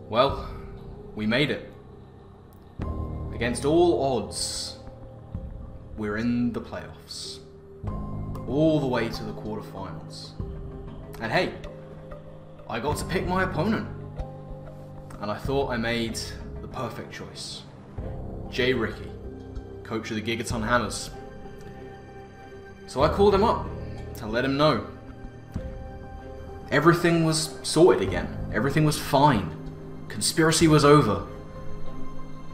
Well, we made it. Against all odds, we're in the playoffs. All the way to the quarterfinals. And hey, I got to pick my opponent. And I thought I made the perfect choice. JRicky, coach of the Gigaton Hammers. So I called him up to let him know. Everything was sorted again. Everything was fine. Conspiracy was over.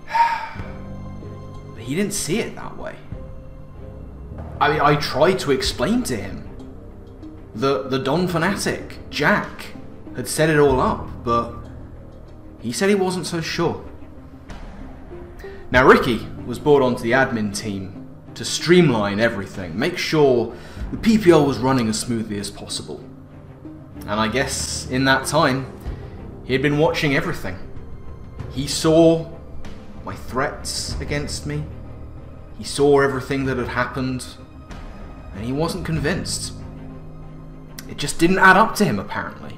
But he didn't see it that way. I tried to explain to him. The Donphanatic, Jack, had set it all up, but he said he wasn't so sure. Now Ricky was brought onto the admin team to streamline everything, make sure the PPL was running as smoothly as possible. And I guess in that time, he had been watching everything. He saw my threats against me. He saw everything that had happened, and he wasn't convinced. It just didn't add up to him, apparently.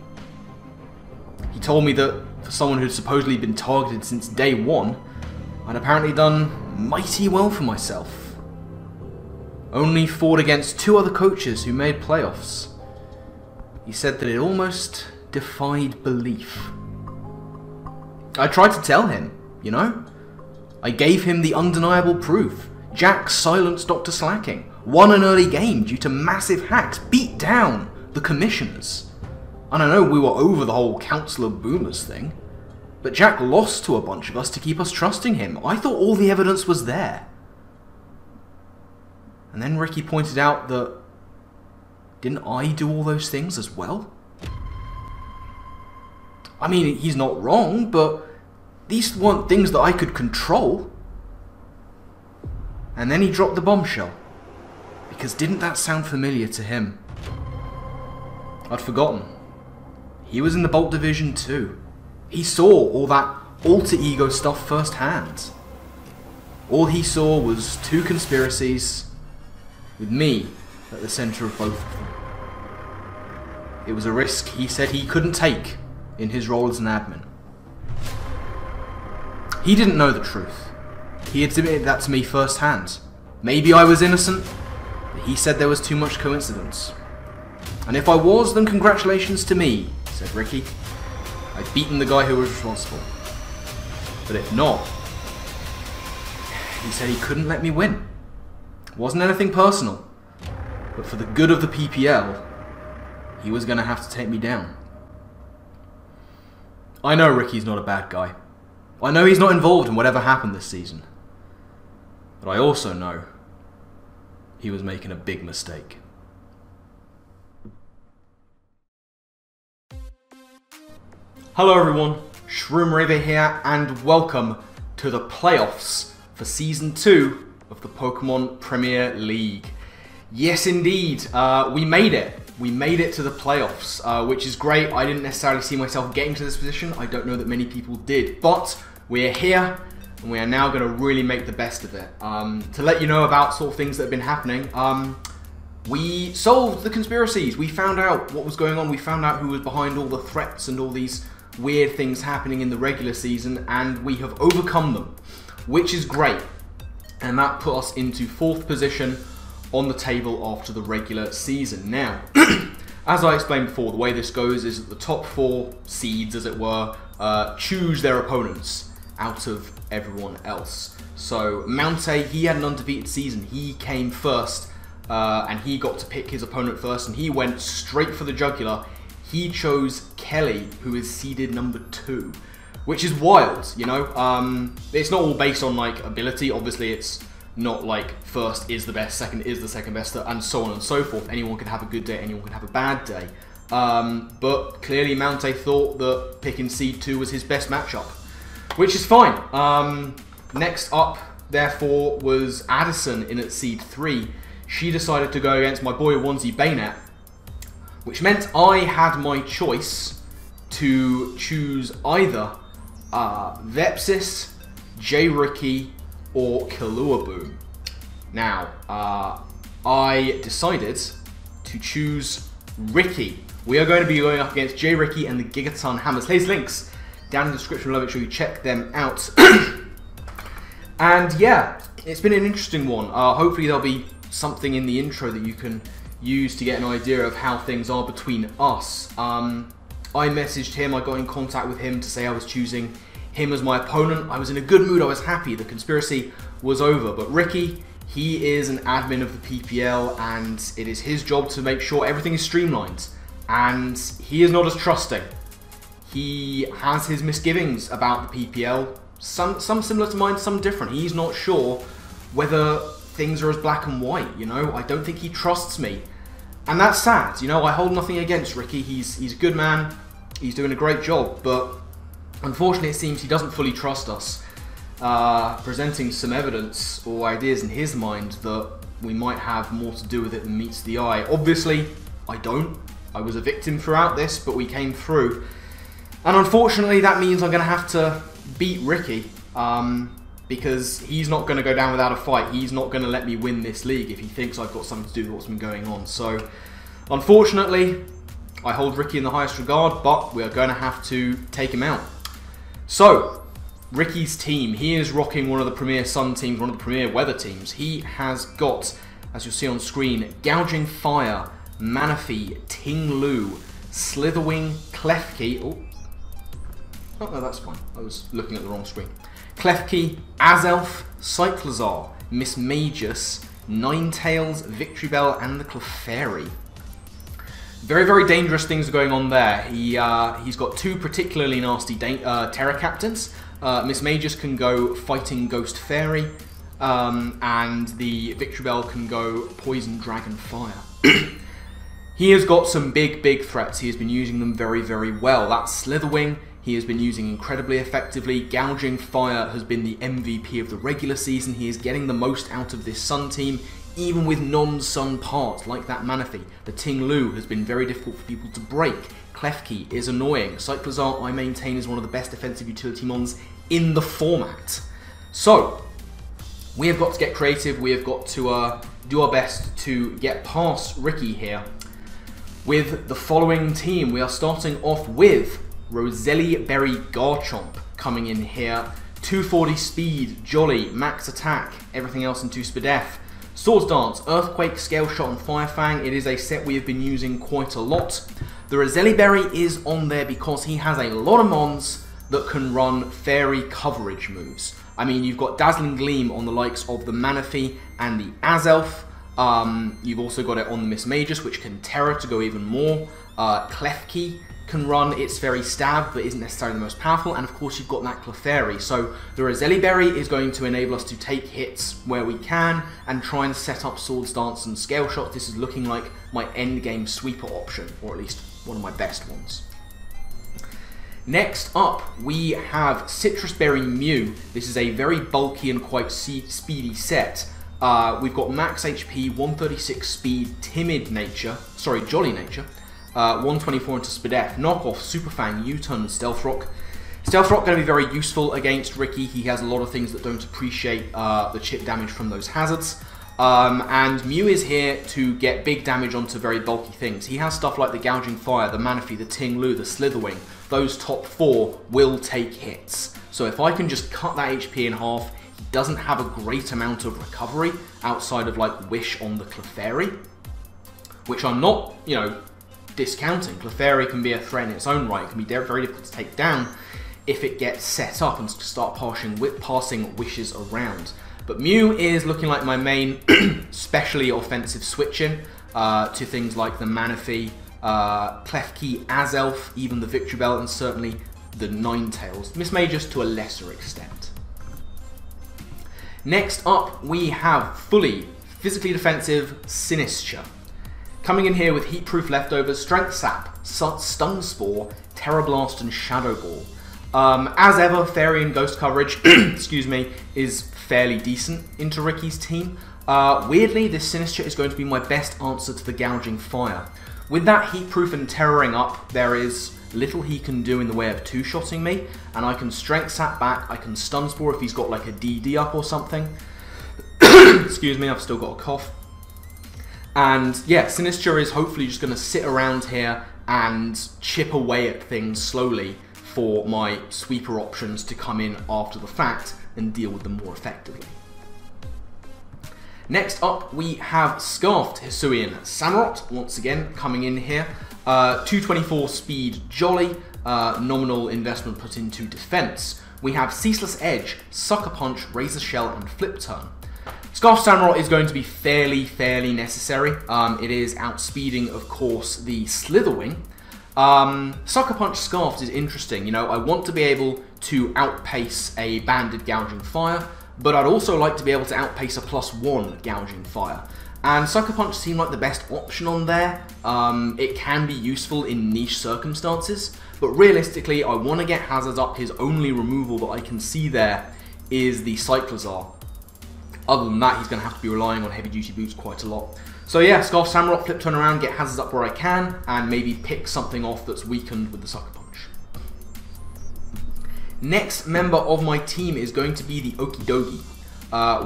He told me that for someone who'd supposedly been targeted since day one, I'd apparently done mighty well for myself. Only fought against 2 other coaches who made playoffs. He said that it almost defied belief. I tried to tell him, you know? I gave him the undeniable proof. Jack silenced Dr. Slacking, won an early game due to massive hacks, beat down the commissioners. And I know we were over the whole Councillor Boomers thing, but Jack lost to a bunch of us to keep us trusting him. I thought all the evidence was there. And then Ricky pointed out that, didn't I do all those things as well? I mean, he's not wrong, but these weren't things that I could control. And then he dropped the bombshell. Because didn't that sound familiar to him? I'd forgotten. He was in the Bolt Division too. He saw all that alter ego stuff firsthand. All he saw was 2 conspiracies, with me at the centre of both of them. It was a risk he said he couldn't take in his role as an admin. He didn't know the truth. He admitted that to me firsthand. Maybe I was innocent, but he said there was too much coincidence. And if I was, then congratulations to me, said Ricky. I'd beaten the guy who was responsible. But if not, he said he couldn't let me win. It wasn't anything personal, but for the good of the PPL, he was going to have to take me down. I know Ricky's not a bad guy. I know he's not involved in whatever happened this season. But I also know he was making a big mistake. Hello everyone, Shroomraver here, and welcome to the playoffs for Season 2 of the Pokemon Premier League. Yes indeed, we made it. We made it to the playoffs, which is great. I didn't necessarily see myself getting to this position. I don't know that many people did, but we're here, and we are now going to really make the best of it. To let you know about sort of things that have been happening, we solved the conspiracies. We found out what was going on. We found out who was behind all the threats and all these weird things happening in the regular season, and we have overcome them, which is great. And that put us into 4th position on the table after the regular season. Now, as I explained before, the way this goes is that the top 4 seeds, as it were, choose their opponents out of everyone else. So Mountay, he had an undefeated season. He came first, and he got to pick his opponent first, and he went straight for the jugular. He chose Kelly, who is seeded number 2, which is wild, you know? It's not all based on, like, ability. Obviously, it's not like first is the best, second is the second best, and so on and so forth. Anyone can have a good day, anyone can have a bad day. But clearly Mountay thought that picking seed 2 was his best matchup, which is fine. Next up, therefore, was Addison in at seed 3. She decided to go against my boy Onesie Bayonet, which meant I had my choice to choose either Vepsis, JRicky, or Kiluaboom. Now, I decided to choose Ricky. We are going to be going up against JRicky and the Gigaton Hammers. Here's links down in the description below. Make sure you check them out. And yeah, it's been an interesting one. Hopefully there'll be something in the intro that you can use to get an idea of how things are between us. I messaged him, I got in contact with him to say I was choosing him as my opponent. I was in a good mood, I was happy, the conspiracy was over. But Ricky, he is an admin of the PPL, and it is his job to make sure everything is streamlined. And he is not as trusting. He has his misgivings about the PPL, some similar to mine, some different. He's not sure whether things are as black and white, you know? I don't think he trusts me. And that's sad, you know? I hold nothing against Ricky. He's a good man. He's doing a great job, but unfortunately it seems he doesn't fully trust us, presenting some evidence or ideas in his mind that we might have more to do with it than meets the eye. Obviously, I don't. I was a victim throughout this, but we came through. And unfortunately, that means I'm going to have to beat Ricky, because he's not going to go down without a fight. He's not going to let me win this league if he thinks I've got something to do with what's been going on. So, unfortunately, I hold Ricky in the highest regard, but we are going to have to take him out. So, Ricky's team, he is rocking one of the premier sun teams, one of the premier weather teams. He has got, as you'll see on screen, Gouging Fire, Manaphy, Ting Lu, Slitherwing, Klefki. Oh, no, that's fine. I was looking at the wrong screen. Klefki, Azelf, Cyclozar, Miss Magus, Ninetales, Victory Bell, and the Clefairy. Very, very dangerous things are going on there. He's got two particularly nasty Terror Captains. Miss Magus can go Fighting Ghost Fairy, and the Victory Bell can go Poison Dragon Fire. He has got some big, big threats. He has been using them very, very well. That's Slitherwing. He has been using incredibly effectively. Gouging Fire has been the MVP of the regular season. He is getting the most out of this Sun team, even with non-Sun parts like that Manaphy. The Ting Lu has been very difficult for people to break. Klefki is annoying. Cyclozar, I maintain, is one of the best defensive utility mons in the format. So, we have got to get creative. We have got to do our best to get past Ricky here. With the following team, we are starting off with Roselli Berry Garchomp coming in here. 240 speed, jolly, max attack, everything else in 2 speed F. Swords Dance, Earthquake, Scale Shot, and Firefang. It is a set we have been using quite a lot. The Roselli Berry is on there because he has a lot of mons that can run fairy coverage moves. I mean, you've got Dazzling Gleam on the likes of the Manaphy and the Azelf. You've also got it on the Miss Magus, which can Terror to go even more. Klefki can run its Fairy Stab, but isn't necessarily the most powerful. And of course, you've got that Clefairy. So the Roselli Berry is going to enable us to take hits where we can and try and set up Swords Dance and Scale Shot. This is looking like my endgame sweeper option, or at least one of my best ones. Next up, we have Citrus Berry Mew. This is a very bulky and quite speedy set. We've got max HP, 136 speed, timid nature, sorry, jolly nature, 124 into speed F, knockoff, Superfang, U-turn, and Stealth Rock. Stealth Rock going to be very useful against Ricky. He has a lot of things that don't appreciate the chip damage from those hazards. And Mew is here to get big damage onto very bulky things. He has stuff like the Gouging Fire, the Manaphy, the Ting Lu, the Slitherwing. Those top 4 will take hits. So if I can just cut that HP in half, he doesn't have a great amount of recovery outside of like Wish on the Clefairy, which I'm not, you know, discounting. Clefairy can be a threat in its own right. It can be very difficult to take down if it gets set up and start passing wishes around. But Mew is looking like my main specially offensive switch-in to things like the Manaphy, Klefki, Azelf, even the Victory Bell, and certainly the Ninetales. Miss Magus to a lesser extent. Next up, we have fully physically defensive Sinistcha. Coming in here with Heatproof Leftovers, Strength Sap, Stun Spore, Terror Blast, and Shadow Ball. As ever, Fairy and Ghost coverage, excuse me, is fairly decent into Ricky's team. Weirdly, this Sinistcha is going to be my best answer to the Gouging Fire. With that Heatproof and Terroring up, there is little he can do in the way of two-shotting me, and I can Strength Sap back, I can Stun Spore if he's got like a DD up or something. Excuse me, I've still got a cough. And yeah, Sinistcha is hopefully just going to sit around here and chip away at things slowly for my sweeper options to come in after the fact and deal with them more effectively. Next up, we have Scarfed Hisuian Samurott, once again coming in here. 224 speed Jolly, nominal investment put into defense. We have Ceaseless Edge, Sucker Punch, Razor Shell, and Flip Turn. Scarfed Samurott is going to be fairly necessary. It is outspeeding, of course, the Slitherwing. Sucker Punch Scarfed is interesting. You know, I want to be able to outpace a Banded Gouging Fire, but I'd also like to be able to outpace a +1 Gouging Fire. And Sucker Punch seemed like the best option on there. It can be useful in niche circumstances, but realistically, I want to get Hazards up. His only removal that I can see there is the Cyclozar. Other than that, he's going to have to be relying on heavy duty boots quite a lot. So yeah, Scarf Samurott, Flip Turn around, get Hazards up where I can, and maybe pick something off that's weakened with the Sucker Punch. Next member of my team is going to be the Okidogi.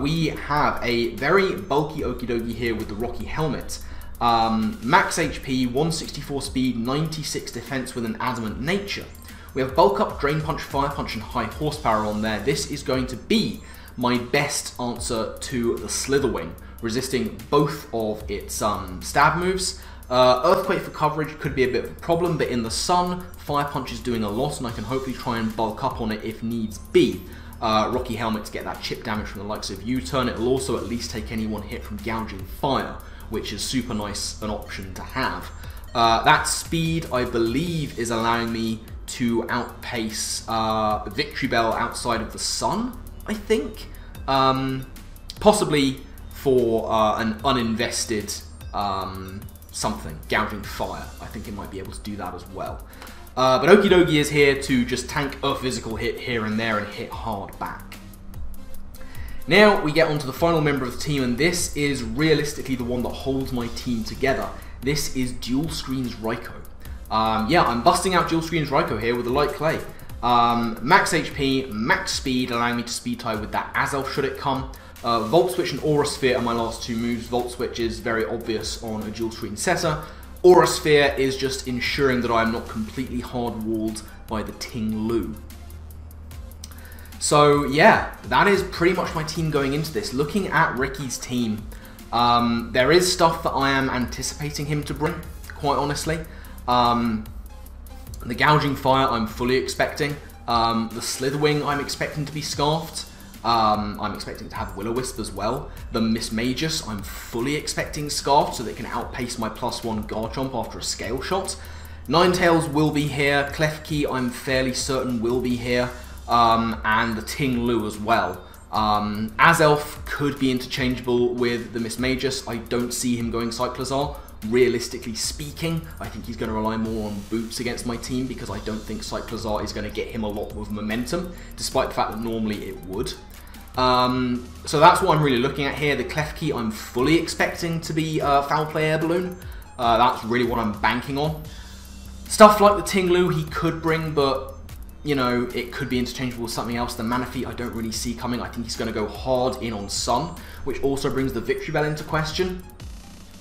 We have a very bulky Okidogi here with the Rocky Helmet. Max HP, 164 speed, 96 defense with an adamant nature. We have Bulk Up, Drain Punch, Fire Punch, and High Horsepower on there. This is going to be my best answer to the Slitherwing, resisting both of its stab moves. Earthquake for coverage could be a bit of a problem, but in the sun, Fire Punch is doing a lot, and I can hopefully try and bulk up on it if needs be. Rocky Helmet to get that chip damage from the likes of U-Turn. It'll also at least take any one hit from Gouging Fire, which is super nice an option to have. That speed, I believe, is allowing me to outpace Victory Bell outside of the sun, I think. Possibly for an uninvested something, Gouging Fire. I think it might be able to do that as well. But Okidogi is here to just tank a physical hit here and there and hit hard back. Now we get onto the final member of the team, and this is realistically the one that holds my team together. This is Dual Screens Raikou. Yeah, I'm busting out Dual Screens Raikou here with the Light Clay. Max HP, max speed, allowing me to speed tie with that Azelf should it come. Volt Switch and Aura Sphere are my last two moves. Volt Switch is very obvious on a dual screen setter. Aura Sphere is just ensuring that I am not completely hard-walled by the Ting Lu. So yeah, that is pretty much my team going into this. Looking at Ricky's team, there is stuff that I am anticipating him to bring, quite honestly. The Gouging Fire I'm fully expecting. The Slitherwing I'm expecting to be scarfed. I'm expecting to have Will-O-Wisp as well. The Mismagus I'm fully expecting scarfed so that it can outpace my +1 guard jump after a scale shot. Ninetales will be here. Klefki I'm fairly certain will be here. And the Ting Lu as well. Azelf could be interchangeable with the Mismagus. I don't see him going Cyclozar. Realistically speaking, I think he's going to rely more on boots against my team because I don't think Cyclozar is going to get him a lot of momentum, despite the fact that normally it would. So that's what I'm really looking at here. The Klefki I'm fully expecting to be Foul Play Air Balloon. That's really what I'm banking on. Stuff like the Ting Lu he could bring, but you know, it could be interchangeable with something else. The Manaphy I don't really see coming. I think he's going to go hard in on Sun, which also brings the Victory Bell into question.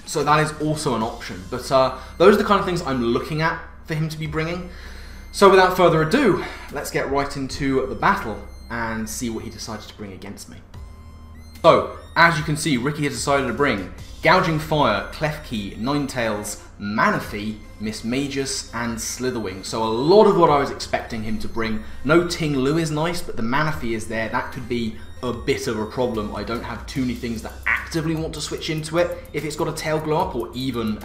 So that is also an option. But those are the kind of things I'm looking at for him to be bringing. So without further ado, let's get right into the battle and see what he decides to bring against me. So, as you can see, Ricky has decided to bring Gouging Fire, Klefki, Ninetales, Manaphy, Mismagus, and Slitherwing. So a lot of what I was expecting him to bring. No Ting Lu is nice, but the Manaphy is there. That could be a bit of a problem. I don't have too many things that actively want to switch into it if it's got a Tail Glow Up or even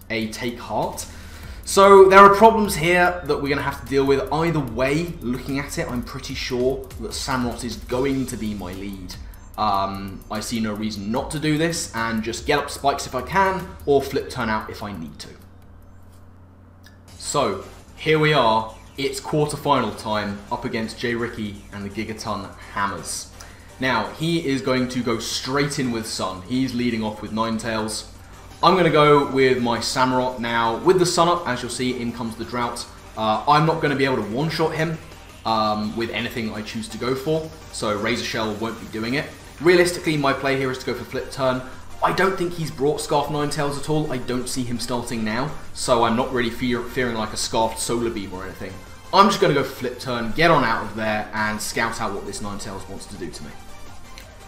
a Take Heart. So there are problems here that we're going to have to deal with. Either way, looking at it, I'm pretty sure that Samurott is going to be my lead. I see no reason not to do this and just get up spikes if I can, or flip turn out if I need to. So, here we are. It's quarterfinal time up against JRicky and the Gigaton Hammers. Now, he is going to go straight in with Sun. He's leading off with Ninetales. I'm going to go with my Samurott now. With the Sun up, as you'll see, in comes the Drought. I'm not going to be able to one-shot him with anything I choose to go for, so Razor Shell won't be doing it. Realistically, my play here is to go for Flip Turn. I don't think he's brought Scarf Ninetales at all. I don't see him starting now, so I'm not really fearing like a Scarfed Solar Beam or anything. I'm just going to go flip turn, get on out of there, and scout out what this Ninetales wants to do to me.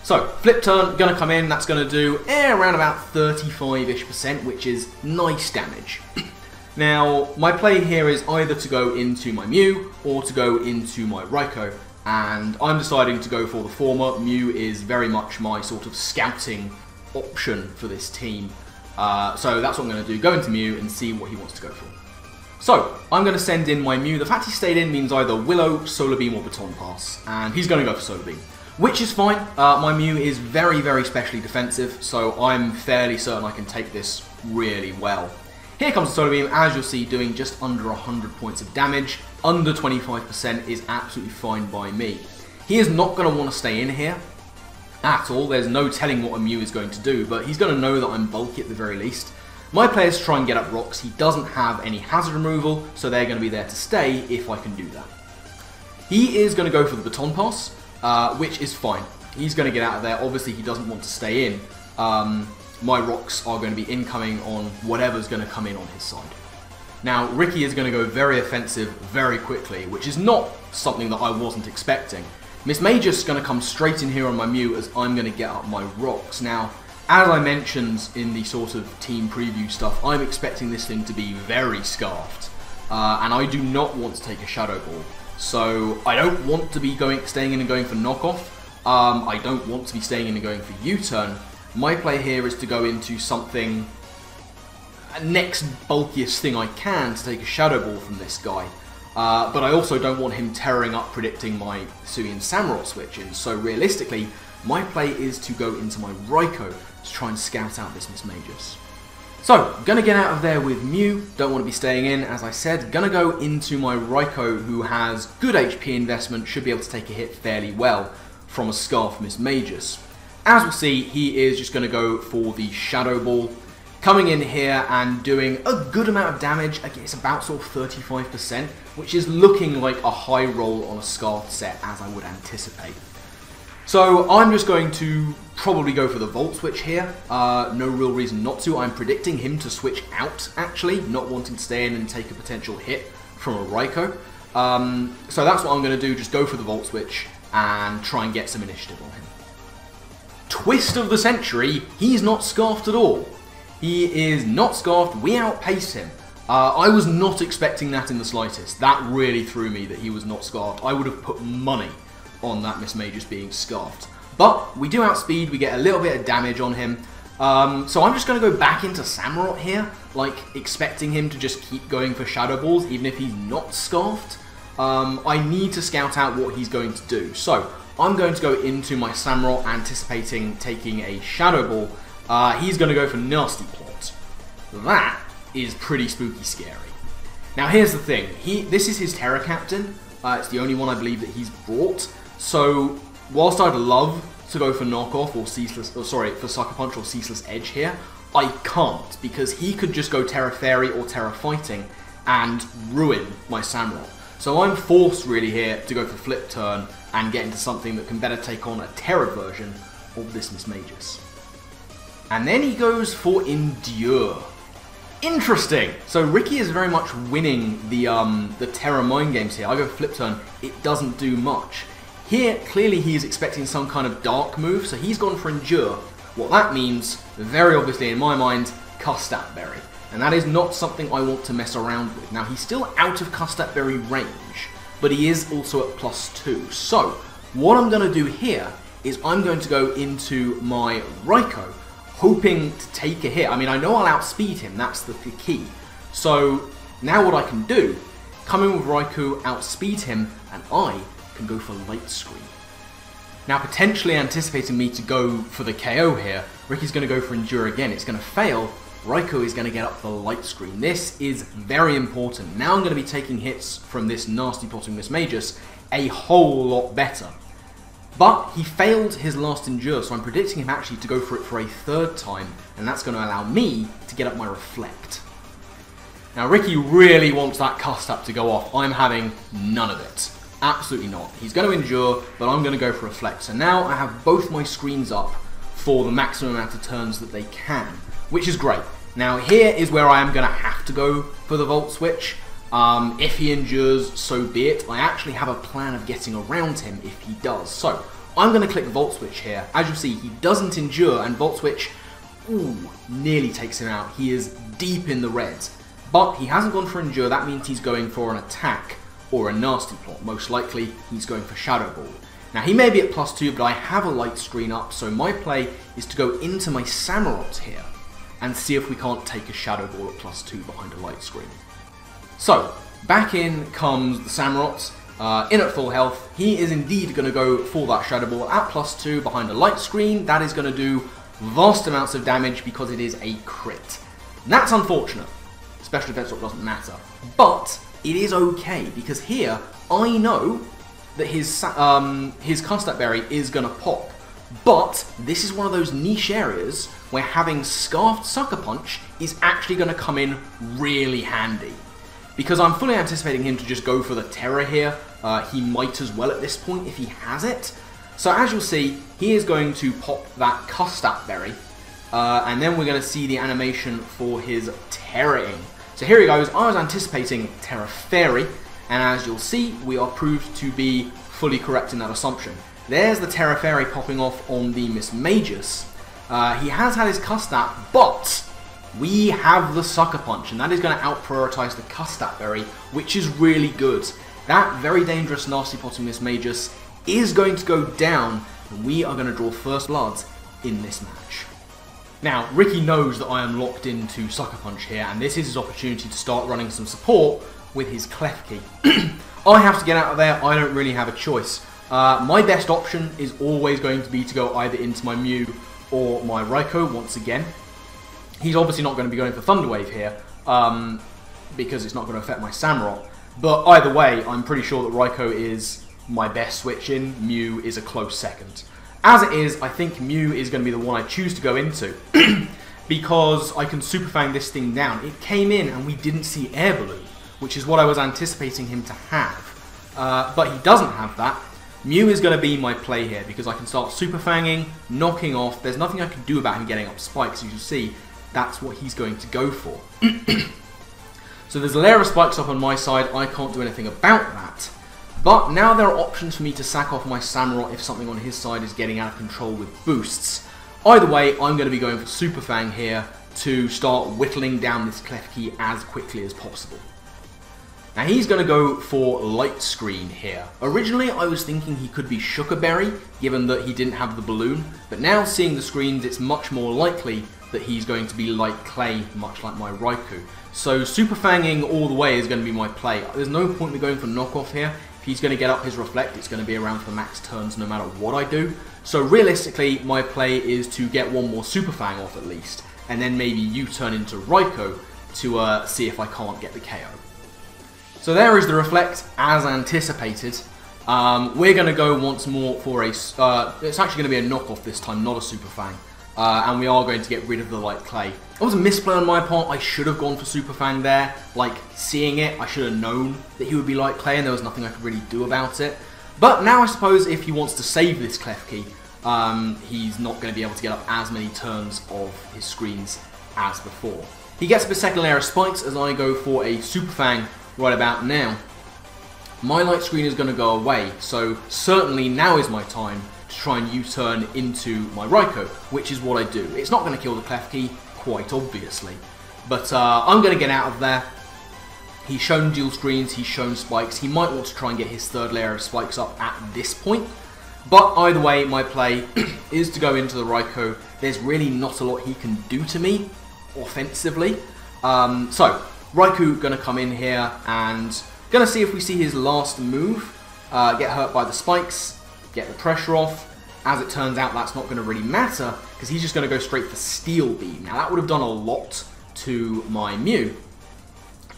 So, flip turn, going to come in, that's going to do around about 35-ish%, which is nice damage. Now, my play here is either to go into my Mew, or to go into my Raikou, and I'm deciding to go for the former. Mew is very much my sort of scouting option for this team. So that's what I'm going to do, go into Mew and see what he wants to go for. So, I'm going to send in my Mew. The fact he stayed in means either Willow, Solar Beam or Baton Pass, and he's going to go for Solar Beam. Which is fine. My Mew is very, very specially defensive, so I'm fairly certain I can take this really well. Here comes the Solar Beam, as you'll see, doing just under 100 points of damage. Under 25% is absolutely fine by me. He is not going to want to stay in here at all. There's no telling what a Mew is going to do, but he's going to know that I'm bulky at the very least. My players try and get up rocks. He doesn't have any hazard removal, so they're going to be there to stay if I can do that. He is going to go for the Baton Pass, which is fine. He's going to get out of there. Obviously, he doesn't want to stay in. My rocks are going to be incoming on whatever's going to come in on his side. Now, Ricky is going to go very offensive very quickly, which is not something that I wasn't expecting. Miss Magus is going to come straight in here on my Mew as I'm going to get up my rocks. Now, as I mentioned in the sort of team preview stuff, I'm expecting this thing to be very scarfed. And I do not want to take a Shadow Ball. So, I don't want to be staying in and going for knockoff. I don't want to be staying in and going for U-turn. My play here is to go into something, next bulkiest thing I can to take a Shadow Ball from this guy. But I also don't want him tearing up predicting my Hisuian Samurott switch in. So realistically, my play is to go into my Raikou to try and scout out this Miss Magus. So, gonna get out of there with Mew, don't want to be staying in, as I said. Gonna go into my Raikou, who has good HP investment, should be able to take a hit fairly well from a Scarf Miss Magus. As we'll see, he is just gonna go for the Shadow Ball, coming in here and doing a good amount of damage. Again, it's about sort of 35%, which is looking like a high roll on a Scarf set, as I would anticipate. So I'm just going to probably go for the Volt Switch here. No real reason not to. I'm predicting him to switch out, actually, not wanting to stay in and take a potential hit from a Raikou. So that's what I'm going to do, just go for the Volt Switch and try and get some initiative on him. Twist of the century, he's not scarfed at all. He is not scarfed, we outpace him. I was not expecting that in the slightest. That really threw me that he was not scarfed. I would have put money on that Miss Magus being scarfed. But we do outspeed, we get a little bit of damage on him. So I'm just going to go back into Samurott here, like expecting him to just keep going for Shadow Balls even if he's not scarfed. I need to scout out what he's going to do. So I'm going to go into my Samurott anticipating taking a Shadow Ball. He's going to go for Nasty Plot. That is pretty spooky scary. Now here's the thing, this is his Terra Captain. It's the only one I believe that he's brought. So, whilst I'd love to go for Knockoff or Ceaseless, for Sucker Punch or Ceaseless Edge here, I can't, because he could just go Terra Fairy or Terra Fighting and ruin my Samurott. So I'm forced really here to go for Flip Turn and get into something that can better take on a Terra version of this Miss Magus. And then he goes for Endure. Interesting! So Ricky is very much winning the Terra Mind games here. I go Flip Turn, it doesn't do much. Here, clearly he is expecting some kind of dark move, so he's gone for Endure. What that means, very obviously in my mind, Custap Berry. And that is not something I want to mess around with. Now he's still out of Custap Berry range, but he is also at +2. So, what I'm going to do here is I'm going to go into my Raikou, hoping to take a hit. I mean, I know I'll outspeed him, that's the key. So, now what I can do, come in with Raikou, outspeed him, and I can go for Light Screen. Now, potentially anticipating me to go for the KO here, Ricky's going to go for Endure again. It's going to fail. Raikou is going to get up the Light Screen. This is very important. Now I'm going to be taking hits from this Nasty Plotting Miss Magus a whole lot better. But he failed his last Endure, so I'm predicting him actually to go for it for a third time, and that's going to allow me to get up my Reflect. Now, Ricky really wants that Custap to go off. I'm having none of it. Absolutely not. He's going to Endure, but I'm going to go for Reflect. So now I have both my screens up for the maximum amount of turns that they can, which is great. Now, here is where I am going to have to go for the Volt Switch. If he endures, so be it. I actually have a plan of getting around him if he does. So, I'm going to click Volt Switch here. As you'll see, he doesn't endure, and Volt Switch, nearly takes him out. He is deep in the red. But he hasn't gone for endure, that means he's going for an attack or a nasty plot. Most likely, he's going for Shadow Ball. Now, he may be at +2, but I have a light screen up, so my play is to go into my Samurott here and see if we can't take a Shadow Ball at +2 behind a light screen. So, back in comes the Samurott, in at full health. He is indeed going to go for that Shadow Ball at +2 behind a light screen. That is going to do vast amounts of damage because it is a crit. And that's unfortunate. Special defense drop doesn't matter. But it is okay, because here I know that his Custap Berry is going to pop. But this is one of those niche areas where having Scarfed Sucker Punch is actually going to come in really handy. Because I'm fully anticipating him to just go for the Terror here. He might as well at this point if he has it. So as you'll see, he is going to pop that Custap Berry. And then we're going to see the animation for his Terroring. So here he goes. I was anticipating Terra Fairy. And as you'll see, we are proved to be fully correct in that assumption. There's the Terra Fairy popping off on the Miss Magus. He has had his Custap, but we have the Sucker Punch, and that is going to out-prioritize the Custap Berry, which is really good. That very dangerous Nasty Pot Miss Magus is going to go down, and we are going to draw first blood in this match. Now, Ricky knows that I am locked into Sucker Punch here, and this is his opportunity to start running some support with his Klefki. I have to get out of there, I don't really have a choice. My best option is always going to be to go either into my Mew or my Raikou once again. He's obviously not going to be going for Thunder Wave here, because it's not going to affect my Samurott. But either way, I'm pretty sure that Raikou is my best switch in, Mew is a close second. As it is, I think Mew is going to be the one I choose to go into, because I can Super Fang this thing down. It came in and we didn't see Air Balloon, which is what I was anticipating him to have. But he doesn't have that. Mew is going to be my play here, because I can start Super Fanging, knocking off. There's nothing I can do about him getting up spikes, as you see. That's what he's going to go for. So there's a layer of spikes up on my side, I can't do anything about that. But now there are options for me to sack off my Samurott if something on his side is getting out of control with boosts. Either way, I'm going to be going for Super Fang here to start whittling down this Klefki as quickly as possible. Now he's going to go for Light Screen here. Originally I was thinking he could be Sugar Berry, given that he didn't have the balloon, but now seeing the screens it's much more likely that he's going to be Light Clay, much like my Raikou. So Super Fanging all the way is going to be my play. There's no point in going for Knockoff here. If he's going to get up his Reflect, it's going to be around for max turns no matter what I do. So realistically, my play is to get one more Super Fang off at least, and then maybe U-turn into Raikou to see if I can't get the KO. So there is the Reflect, as anticipated. We're going to go once more for a... it's actually going to be a knockoff this time, not a Super Fang. And we are going to get rid of the Light Clay. It was a misplay on my part. I should have gone for Super Fang there. Like, seeing it, I should have known that he would be Light Clay, and there was nothing I could really do about it. But now I suppose if he wants to save this Klefki, he's not going to be able to get up as many turns of his screens as before. He gets up a second layer of spikes as I go for a Super Fang right about now. My light screen is going to go away, so certainly now is my time to try and U-turn into my Raikou, which is what I do. It's not going to kill the Klefki, quite obviously, but I'm going to get out of there. He's shown dual screens, he's shown spikes. He might want to try and get his third layer of spikes up at this point, but either way, my play is to go into the Raikou. There's really not a lot he can do to me offensively, so Raikou going to come in here and going to see if we see his last move, get hurt by the spikes, get the pressure off. As it turns out, that's not going to really matter, because he's just going to go straight for Steel Beam. Now that would have done a lot to my Mew.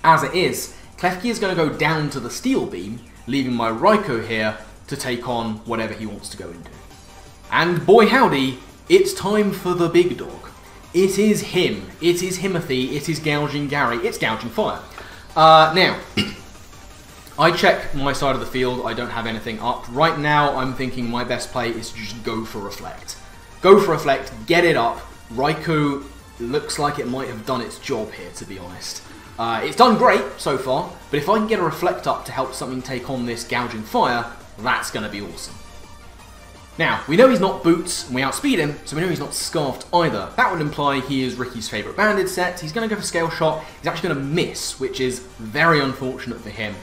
As it is, Klefki is going to go down to the Steel Beam, leaving my Raikou here to take on whatever he wants to go and do. And boy howdy, it's time for the big dog. It is him. It is Himothy. It is Gouging Gary. It's Gouging Fire. Now, I check my side of the field. I don't have anything up. Right now, I'm thinking my best play is to just go for Reflect. Go for Reflect, get it up. Raikou looks like it might have done its job here, to be honest. It's done great so far, but if I can get a Reflect up to help something take on this Gouging Fire, that's going to be awesome. Now, we know he's not Boots, and we outspeed him, so we know he's not Scarfed either. That would imply he is Ricky's favourite banded set. He's going to go for Scale Shot. He's actually going to miss, which is very unfortunate for him.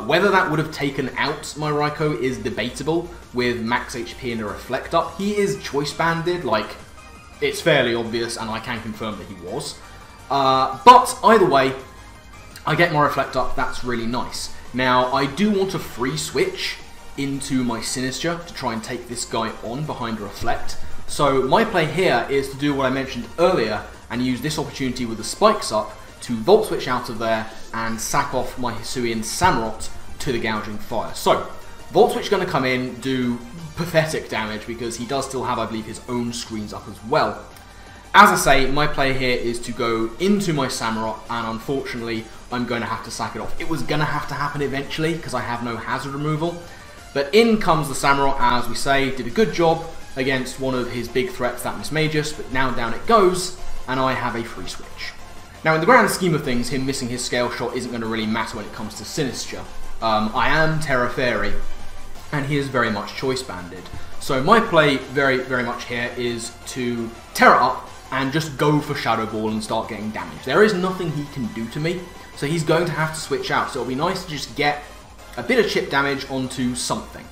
Whether that would have taken out my Raikou is debatable with max HP and a Reflect up. He is Choice Banded, like, it's fairly obvious, and I can confirm that he was. But either way, I get my Reflect up, that's really nice. Now, I do want to free switch into my Sinistcha to try and take this guy on behind a Reflect. So my play here is to do what I mentioned earlier and use this opportunity with the spikes up to Volt Switch out of there and sack off my Hisuian Samurott to the Gouging Fire. So, Volt Switch going to come in, do pathetic damage because he does still have, I believe, his own screens up as well. As I say, my play here is to go into my Samurott, and unfortunately, I'm going to have to sack it off. It was going to have to happen eventually, because I have no hazard removal. But in comes the Samurott, as we say, did a good job against one of his big threats, that Mismagus, but now down it goes, and I have a free switch. Now, in the grand scheme of things, him missing his Scale Shot isn't going to really matter when it comes to Sinistcha. I am Terra Fairy, and he is very much Choice Banded. So my play very much here is to Terra up, and just go for Shadow Ball and start getting damage. There is nothing he can do to me, so he's going to have to switch out. So it'll be nice to just get a bit of chip damage onto something.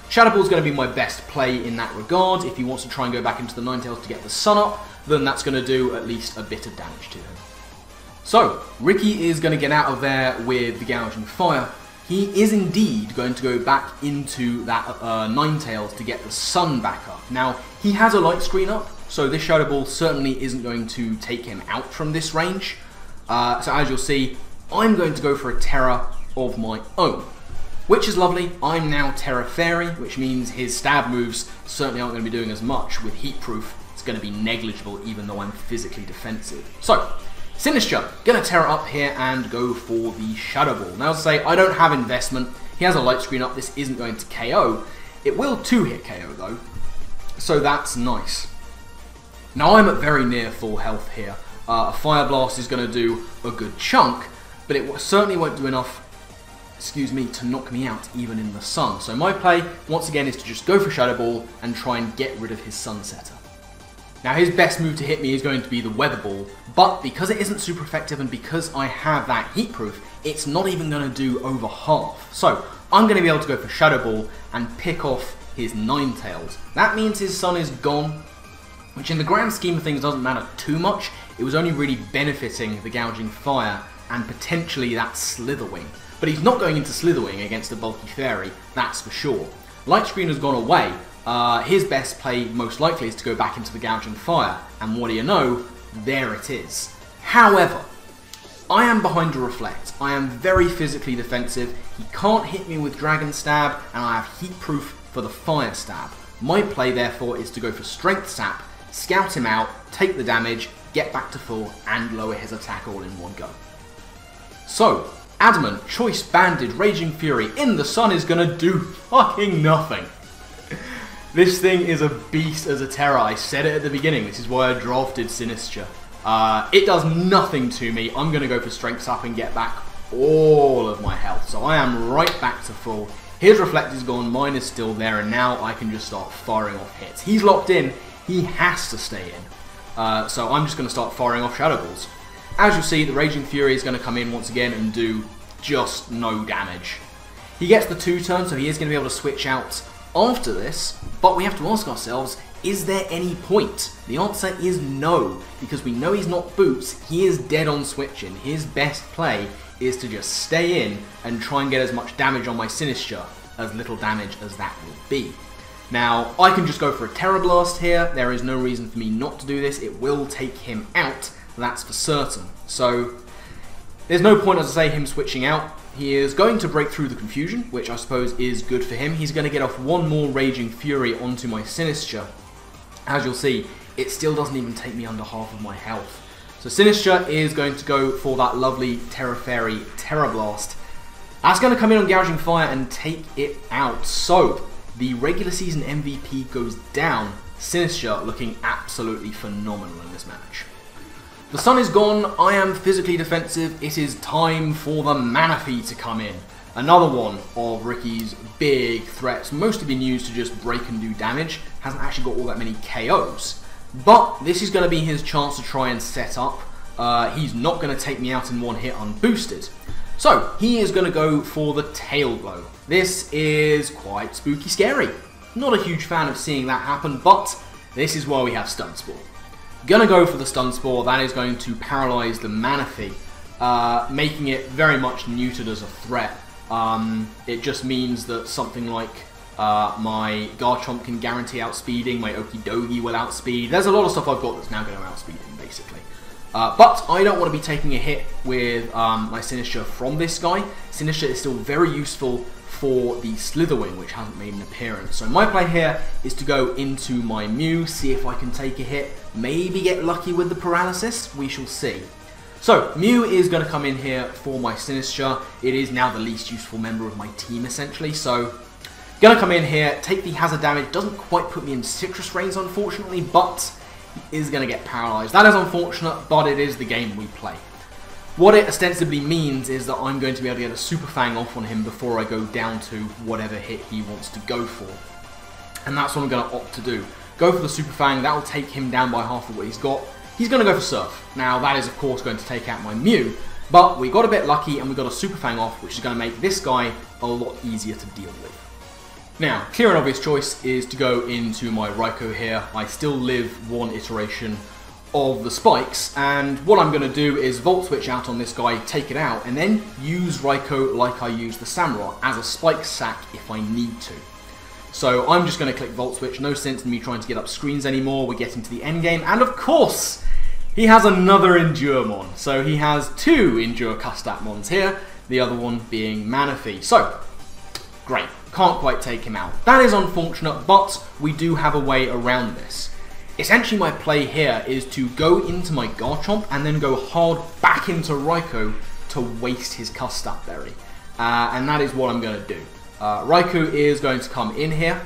Shadow Ball is going to be my best play in that regard. If he wants to try and go back into the Ninetales to get the Sun up, then that's going to do at least a bit of damage to him. So, Ricky is going to get out of there with the Gouging Fire. He is indeed going to go back into that Ninetales to get the Sun back up. Now, he has a light screen up, so this Shadow Ball certainly isn't going to take him out from this range. So as you'll see, I'm going to go for a Terra of my own, which is lovely. I'm now Terra Fairy, which means his stab moves certainly aren't going to be doing as much. With Heat Proof, it's going to be negligible even though I'm physically defensive. So, Sinistcha, going to Terra up here and go for the Shadow Ball. Now, as I say, I don't have investment. He has a light screen up. This isn't going to KO. It will 2-hit KO though, so that's nice. Now I'm at very near full health here. A Fire Blast is going to do a good chunk, but it certainly won't do enough, to knock me out even in the sun. So my play, once again, is to just go for Shadow Ball and try and get rid of his Sunsetter. Now his best move to hit me is going to be the Weather Ball, but because it isn't super effective and because I have that Heat Proof, it's not even going to do over half. So I'm going to be able to go for Shadow Ball and pick off his Ninetales. That means his Sun is gone, which in the grand scheme of things doesn't matter too much. It was only really benefiting the Gouging Fire and potentially that Slitherwing. But he's not going into Slitherwing against a bulky Fairy, that's for sure. Light Screen has gone away. His best play most likely is to go back into the Gouging Fire, and what do you know, there it is. However, I am behind a Reflect. I am very physically defensive. He can't hit me with Dragon Stab, and I have Heat Proof for the Fire Stab. My play therefore is to go for Strength Sap, scout him out, take the damage, get back to full, and lower his attack all in one go. So, Adamant, Choice Banded, Raging Fury in the sun is gonna do fucking nothing. This thing is a beast as a Terra. I said it at the beginning, this is why I drafted Sinistcha. It does nothing to me. I'm gonna go for Strength Sap and get back all of my health. So I am right back to full. His Reflect is gone, mine is still there, and now I can just start firing off hits. He's locked in. He has to stay in. So I'm just going to start firing off Shadow Balls. As you'll see, the Raging Fury is going to come in once again and do just no damage. He gets the 2-turn, so he is going to be able to switch out after this, but we have to ask ourselves, is there any point? The answer is no, because we know he's not Boots, he is dead on switching. His best play is to just stay in and try and get as much damage on my Sinistcha, as little damage as that will be. Now, I can just go for a Terra Blast here. There is no reason for me not to do this. It will take him out, that's for certain. So, there's no point, as I say, him switching out. He is going to break through the confusion, which I suppose is good for him. He's going to get off one more Raging Fury onto my Sinistcha. As you'll see, it still doesn't even take me under half of my health. So Sinistcha is going to go for that lovely Terra Fairy Terra Blast. That's going to come in on Gouging Fire and take it out. So, the regular season MVP goes down. Sinistcha looking absolutely phenomenal in this match. The sun is gone, I am physically defensive, it is time for the Manaphy to come in. Another one of Ricky's big threats, mostly been used to just break and do damage, hasn't actually got all that many KOs. But this is going to be his chance to try and set up. He's not going to take me out in one hit unboosted. So, he is going to go for the tail blow. This is quite spooky scary. Not a huge fan of seeing that happen, but this is why we have Stun Spore. Gonna go for the Stun Spore, that is going to paralyze the Manaphy, making it very much neutered as a threat. It just means that something like my Garchomp can guarantee outspeeding, my Okidogi will outspeed. There's a lot of stuff I've got that's now going to outspeed him, basically. But I don't want to be taking a hit with my Sinistcha from this guy. Sinistcha is still very useful for the Slitherwing, which hasn't made an appearance. So my play here is to go into my Mew, see if I can take a hit, maybe get lucky with the paralysis, we shall see. So, Mew is going to come in here for my Sinistcha. It is now the least useful member of my team, essentially. So, going to come in here, take the hazard damage. Doesn't quite put me in citrus range, unfortunately, but he is going to get paralyzed. That is unfortunate, but it is the game we play. What it ostensibly means is that I'm going to be able to get a Super Fang off on him before I go down to whatever hit he wants to go for. And that's what I'm going to opt to do. Go for the Super Fang, that will take him down by half of what he's got. He's going to go for Surf. Now that is of course going to take out my Mew, but we got a bit lucky and we got a Super Fang off, which is going to make this guy a lot easier to deal with. Now, clear and obvious choice is to go into my Raikou here. I still live one iteration of the spikes, and what I'm going to do is Volt Switch out on this guy, take it out, and then use Raikou like I use the Samurott as a spike sack if I need to. So I'm just going to click Volt Switch, no sense in me trying to get up screens anymore, we're getting to the end game, and of course, he has another Enduremon. So he has two Endure Custatmons here, the other one being Manaphy. So, great, can't quite take him out. That is unfortunate, but we do have a way around this. Essentially my play here is to go into my Garchomp and then go hard back into Raikou to waste his Custap Berry. And that is what I'm going to do. Raikou is going to come in here,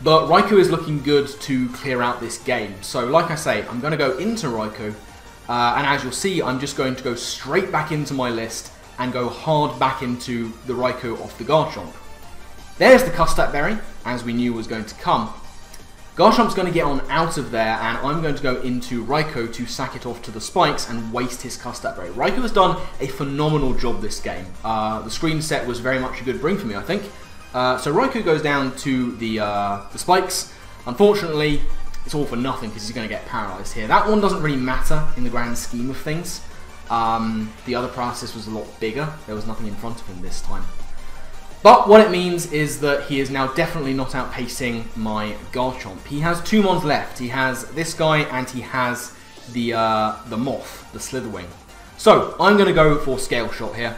but Raikou is looking good to clear out this game. So like I say, I'm going to go into Raikou, and as you'll see, I'm just going to go straight back into my list and go hard back into the Raikou off the Garchomp. There's the Custap Berry, as we knew was going to come. Garchomp's going to get on out of there, and I'm going to go into Raikou to sack it off to the spikes and waste his Custap Berry. Raikou has done a phenomenal job this game. The screen set was very much a good bring for me, I think. So Raikou goes down to the spikes. Unfortunately, it's all for nothing because he's going to get paralyzed here. That one doesn't really matter in the grand scheme of things. The other paralysis was a lot bigger. There was nothing in front of him this time. But what it means is that he is now definitely not outpacing my Garchomp. He has two mons left. He has this guy and he has the Moth, the Slitherwing. So I'm going to go for Scale Shot here.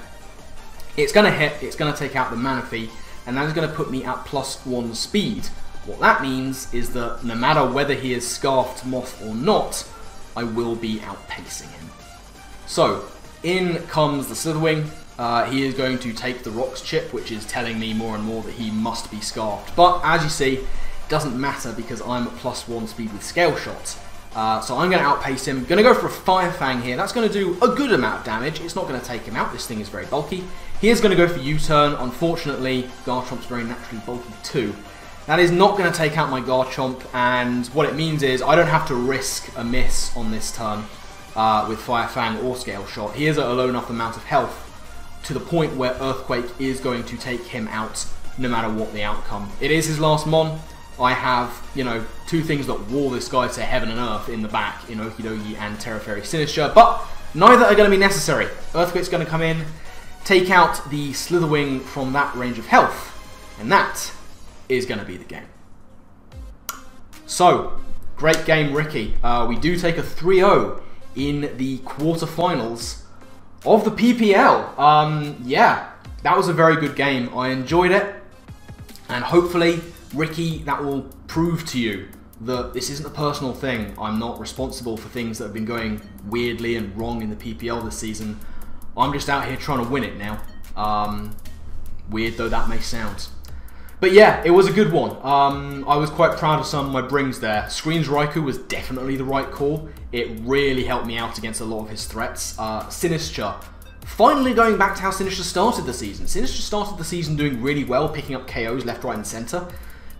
It's going to hit, it's going to take out the Manaphy, and that is going to put me at +1 speed. What that means is that no matter whether he is Scarfed Moth or not, I will be outpacing him. So in comes the Slitherwing. He is going to take the Rocks chip, which is telling me more and more that he must be Scarfed. But as you see, it doesn't matter because I'm at +1 speed with Scale Shot. So I'm going to outpace him. Going to go for a Fire Fang here. That's going to do a good amount of damage. It's not going to take him out. This thing is very bulky. He is going to go for U-turn. Unfortunately, Garchomp's very naturally bulky too. That is not going to take out my Garchomp, and what it means is I don't have to risk a miss on this turn with Fire Fang or Scale Shot. He is at a low enough amount of health to the point where Earthquake is going to take him out no matter what the outcome. It is his last mon. I have, you know, two things that war this guy to heaven and earth in the back in Okidogi and Terra Fairy Sinistcha, but neither are going to be necessary. Earthquake's going to come in, take out the Slitherwing from that range of health, and that is going to be the game. So, great game, Ricky. We do take a 3-0 in the quarterfinals of the PPL. Yeah, that was a very good game. I enjoyed it, and hopefully, Ricky, that will prove to you that this isn't a personal thing. I'm not responsible for things that have been going weirdly and wrong in the PPL this season. I'm just out here trying to win it now. Weird though that may sound. But yeah, it was a good one. I was quite proud of some of my brings there. Screens Raikou was definitely the right call. It really helped me out against a lot of his threats. Sinistcha, finally going back to how Sinistcha started the season. Sinistcha started the season doing really well, picking up KOs left, right and centre.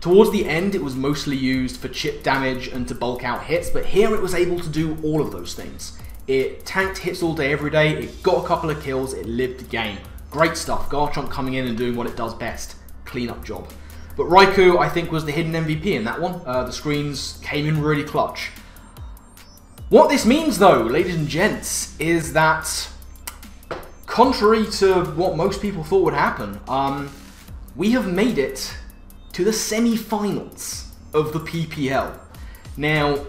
Towards the end, it was mostly used for chip damage and to bulk out hits, but here it was able to do all of those things. It tanked hits all day, every day, it got a couple of kills, it lived the game. Great stuff, Garchomp coming in and doing what it does best. Cleanup job. But Raikou, I think, was the hidden MVP in that one. The screens came in really clutch. What this means, though, ladies and gents, is that, contrary to what most people thought would happen, we have made it to the semi-finals of the PPL. Now,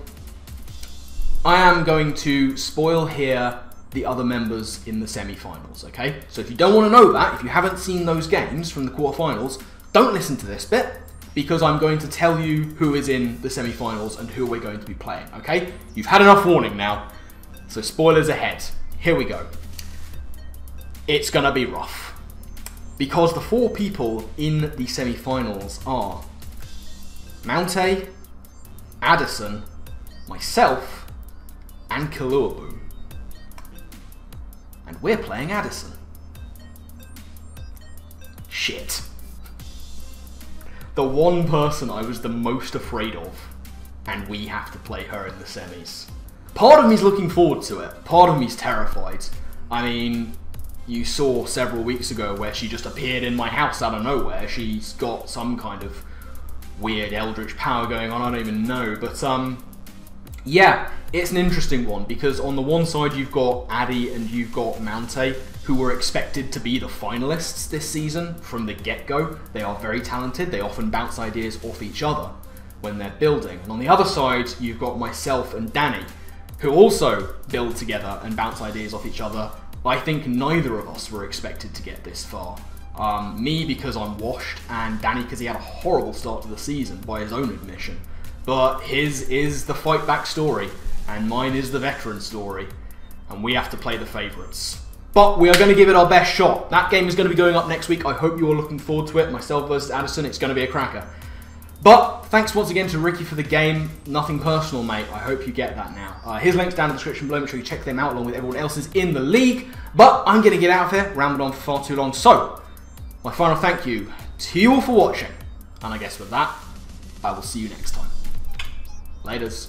I am going to spoil here the other members in the semi-finals, okay? So if you don't want to know that, if you haven't seen those games from the quarterfinals, don't listen to this bit, because I'm going to tell you who is in the semi-finals and who we're going to be playing, okay? You've had enough warning now, so spoilers ahead. Here we go. It's gonna be rough, because the 4 people in the semi-finals are Mountay, Addison, myself, and Kaluabu. And we're playing Addison. Shit. The one person I was the most afraid of, and we have to play her in the semis. Part of me's looking forward to it, part of me's terrified. I mean, you saw several weeks ago where she just appeared in my house out of nowhere. She's got some kind of weird eldritch power going on, I don't even know. But yeah, it's an interesting one, because on the one side you've got Addy and you've got Mountay, who were expected to be the finalists this season from the get-go. They are very talented, they often bounce ideas off each other when they're building. And on the other side, you've got myself and Danny, who also build together and bounce ideas off each other. I think neither of us were expected to get this far. Me because I'm washed, and Danny because he had a horrible start to the season by his own admission. But his is the fight back story, and mine is the veteran story, and we have to play the favourites. But we are going to give it our best shot. That game is going to be going up next week. I hope you are looking forward to it. Myself versus Addison, it's going to be a cracker. But thanks once again to Ricky for the game. Nothing personal, mate. I hope you get that now. His link's down in the description below. Make sure you check them out along with everyone else's in the league. But I'm going to get out of here. Rambled on for far too long. So, my final thank you to you all for watching. And I guess with that, I will see you next time. Laters.